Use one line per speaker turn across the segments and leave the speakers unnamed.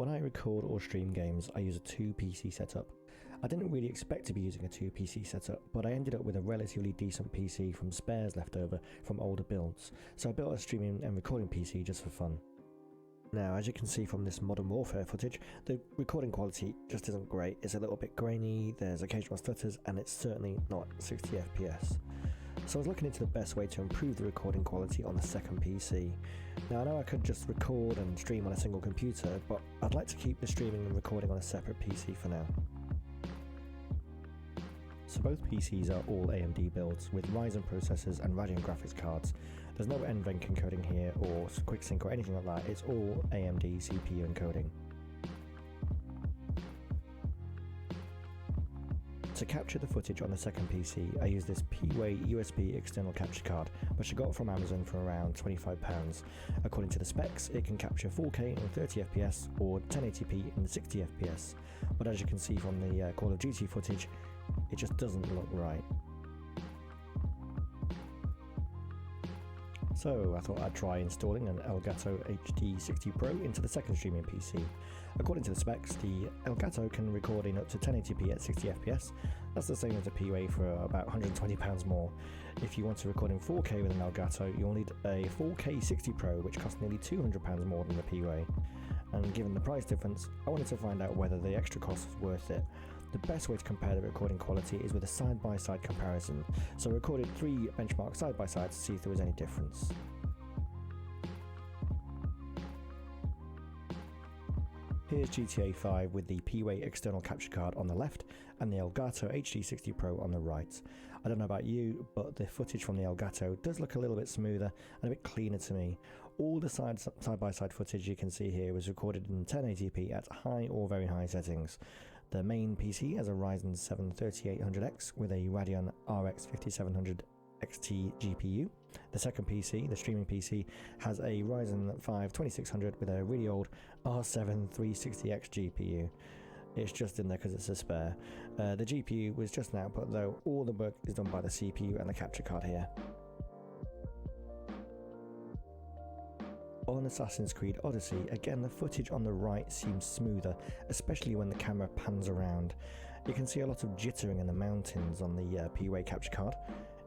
When I record or stream games, I use a 2 PC setup. I didn't really expect to be using a 2 PC setup, but I ended up with a relatively decent PC from spares left over from older builds, so I built a streaming and recording PC just for fun. Now, as you can see from this Modern Warfare footage, the recording quality just isn't great. It's a little bit grainy, there's occasional stutters, and it's certainly not 60 FPS. So I was looking into the best way to improve the recording quality on the second PC. Now I know I could just record and stream on a single computer, but I'd like to keep the streaming and recording on a separate PC for now. So both PCs are all AMD builds with Ryzen processors and Radeon graphics cards. There's no NVENC encoding here or QuickSync or anything like that, it's all AMD CPU encoding. To capture the footage on the second PC, I use this PWAY USB external capture card, which I got from Amazon for around £25. According to the specs, it can capture 4K in 30fps or 1080p in 60fps, but as you can see from the Call of Duty footage, it just doesn't look right. So I thought I'd try installing an Elgato HD60 Pro into the second streaming PC. According to the specs, the Elgato can record in up to 1080p at 60fps. That's the same as the PWAY for about £120 more. If you want to record in 4K with an Elgato, you'll need a 4K 60 Pro, which costs nearly £200 more than the PWAY. And given the price difference, I wanted to find out whether the extra cost was worth it. The best way to compare the recording quality is with a side-by-side comparison, so I recorded 3 benchmarks side-by-side to see if there was any difference. Here's GTA 5 with the PWAY external capture card on the left and the Elgato HD60 Pro on the right. I don't know about you, but the footage from the Elgato does look a little bit smoother and a bit cleaner to me. All the side-by-side footage you can see here was recorded in 1080p at high or very high settings. The main PC has a Ryzen 7 3800X with a Radeon RX 5700 XT GPU. The second PC, the streaming PC, has a Ryzen 5 2600 with a really old R7 360X GPU. It's just in there because it's a spare. The GPU was just an output though, all the work is done by the CPU and the capture card here. On Assassin's Creed Odyssey, again the footage on the right seems smoother, especially when the camera pans around. You can see a lot of jittering in the mountains on the PWAY capture card.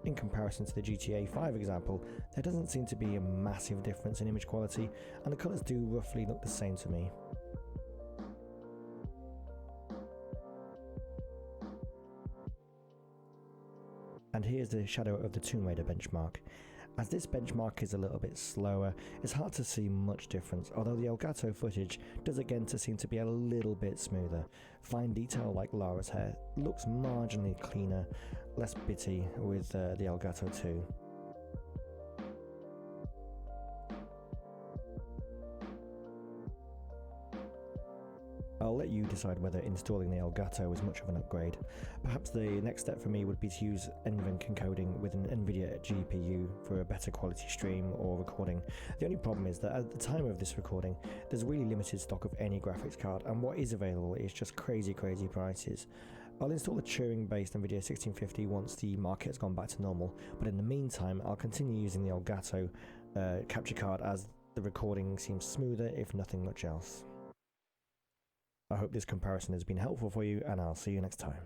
In comparison to the GTA 5 example, there doesn't seem to be a massive difference in image quality, and the colours do roughly look the same to me. And here's the Shadow of the Tomb Raider benchmark. As this benchmark is a little bit slower, it's hard to see much difference, although the Elgato footage does again seem to be a little bit smoother. Fine detail like Lara's hair looks marginally cleaner, less bitty with the Elgato 2. I'll let you decide whether installing the Elgato is much of an upgrade. Perhaps the next step for me would be to use NVENC encoding with an NVIDIA GPU for a better quality stream or recording. The only problem is that at the time of this recording, there's really limited stock of any graphics card, and what is available is just crazy prices. I'll install a Turing-based NVIDIA 1650 once the market has gone back to normal, but in the meantime, I'll continue using the Elgato capture card as the recording seems smoother, if nothing much else. I hope this comparison has been helpful for you, and I'll see you next time.